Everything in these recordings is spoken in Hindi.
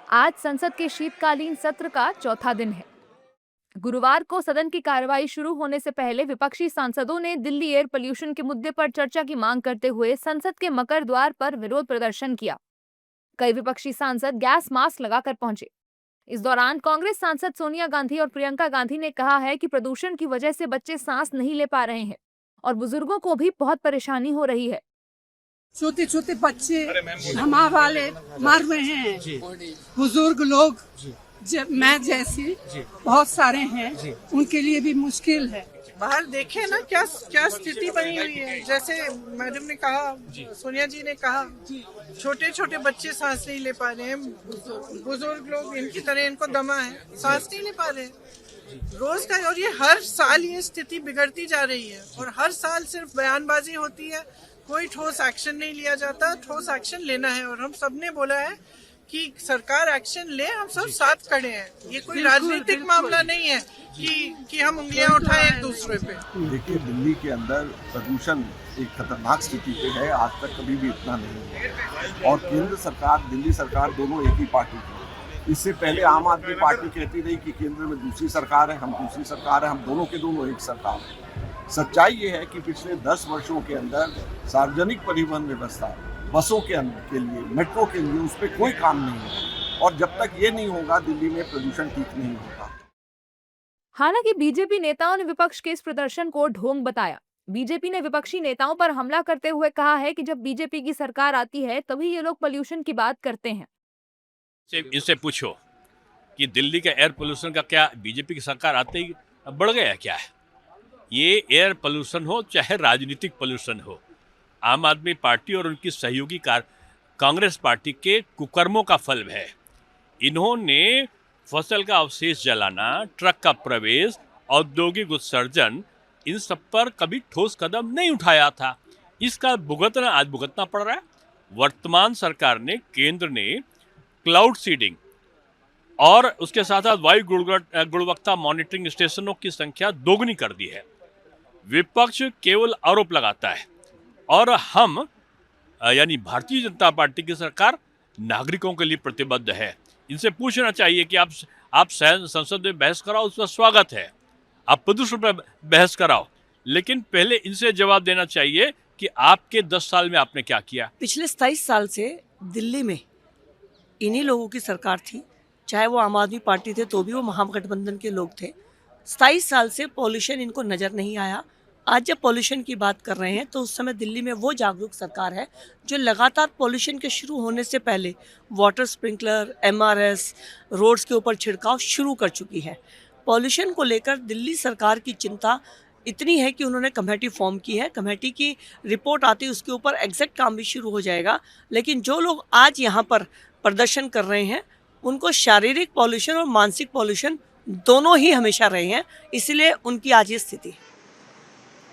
आज संसद के शीतकालीन सत्र का चौथा दिन है। गुरुवार को सदन की कार्रवाई शुरू होने से पहले विपक्षी सांसदों ने दिल्ली एयर पोल्यूशन के मुद्दे पर चर्चा की मांग करते हुए संसद के मकर द्वार पर विरोध प्रदर्शन किया। कई विपक्षी सांसद गैस मास्क लगाकर पहुंचे। इस दौरान कांग्रेस सांसद सोनिया गांधी और प्रियंका गांधी ने कहा है कि प्रदूषण की वजह से बच्चे सांस नहीं ले पा रहे हैं और बुजुर्गों को भी बहुत परेशानी हो रही है। छोटे छोटे बच्चे हमारे वाले मर रहे हैं, बुजुर्ग लोग मैं जैसे बहुत सारे हैं, उनके लिए भी मुश्किल है। बाहर देखे ना क्या क्या स्थिति बनी हुई है। जैसे मैडम ने कहा, सोनिया जी ने कहा, छोटे छोटे बच्चे सांस नहीं ले पा रहे हैं, बुजुर्ग लोग इनकी तरह इनको दमा है, सांस नहीं ले पा रहे हैं रोज का। और ये हर साल ये स्थिति बिगड़ती जा रही है और हर साल सिर्फ बयानबाजी होती है, कोई ठोस एक्शन नहीं लिया जाता। ठोस एक्शन लेना है और हम सबने बोला है कि सरकार एक्शन ले, हम सब साथ खड़े हैं। ये कोई राजनीतिक मामला नहीं है कि हम उंगलियां उठाएं एक दूसरे पे। देखिए, दिल्ली के अंदर प्रदूषण एक खतरनाक स्थिति पे है, आज तक कभी भी इतना नहीं है। और केंद्र सरकार, दिल्ली सरकार दोनों एक ही पार्टी की। इससे पहले आम आदमी पार्टी कहती रही कि केंद्र में दूसरी सरकार है, हम दूसरी सरकार है, हम दोनों के दोनों एक सरकार है। सच्चाई ये है कि पिछले 10 वर्षों के अंदर सार्वजनिक परिवहन व्यवस्था, बसों के लिए, मेट्रो के लिए, उस पर कोई काम नहीं है। और जब तक ये नहीं होगा, दिल्ली में प्रदूषण ठीक नहीं होगा। हालांकि बीजेपी नेताओं ने विपक्ष के इस प्रदर्शन को ढोंग बताया। बीजेपी ने विपक्षी नेताओं पर हमला करते हुए कहा है कि जब बीजेपी की सरकार आती है तभी ये लोग पोल्यूशन की बात करते हैं। इनसे पूछो कि दिल्ली का एयर पोल्यूशन का क्या बीजेपी की सरकार आते ही बढ़ गया क्या है? ये एयर पोल्यूशन हो चाहे राजनीतिक पोल्यूशन हो, आम आदमी पार्टी और उनकी सहयोगी कांग्रेस पार्टी के कुकर्मों का फल है। इन्होंने फसल का अवशेष जलाना, ट्रक का प्रवेश, औद्योगिक उत्सर्जन, इन सब पर कभी ठोस कदम नहीं उठाया था। इसका भुगतना आज भुगतना पड़ रहा है। वर्तमान सरकार ने, केंद्र ने क्लाउड सीडिंग और उसके साथ साथ वायु गुणवत्ता मॉनिटरिंग स्टेशनों की संख्या दोगुनी कर दी है। विपक्ष केवल आरोप लगाता है और हम यानी भारतीय जनता पार्टी की सरकार नागरिकों के लिए प्रतिबद्ध है। इनसे पूछना चाहिए कि आप संसद में बहस कराओ, उसका स्वागत है। आप प्रदूषण पर बहस कराओ, लेकिन पहले इनसे जवाब देना चाहिए कि आपके 10 साल में आपने क्या किया। पिछले 27 साल से दिल्ली में इन्हीं लोगों की सरकार थी, चाहे वो आम आदमी पार्टी थे तो भी वो महागठबंधन के लोग थे। 27 साल से पॉल्यूशन इनको नज़र नहीं आया। आज जब पॉल्यूशन की बात कर रहे हैं तो उस समय दिल्ली में वो जागरूक सरकार है जो लगातार पॉल्यूशन के शुरू होने से पहले वाटर स्प्रिंकलर, MRS, रोड्स के ऊपर छिड़काव शुरू कर चुकी है। पॉल्यूशन को लेकर दिल्ली सरकार की चिंता इतनी है कि उन्होंने कमेटी फॉर्म की है। कमेटी की रिपोर्ट आती है, उसके ऊपर एग्जैक्ट काम भी शुरू हो जाएगा। लेकिन जो लोग आज यहाँ पर प्रदर्शन कर रहे हैं उनको शारीरिक पॉल्यूशन और मानसिक पॉल्यूशन दोनों ही हमेशा रहे हैं, इसलिए उनकी आज ये स्थिति है।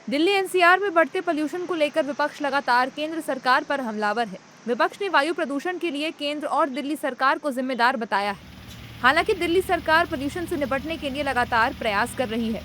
दिल्ली NCR में बढ़ते पोल्यूशन को लेकर विपक्ष लगातार केंद्र सरकार पर हमलावर है। विपक्ष ने वायु प्रदूषण के लिए केंद्र और दिल्ली सरकार को जिम्मेदार बताया है। हालांकि दिल्ली सरकार पोल्यूशन से निपटने के लिए लगातार प्रयास कर रही है।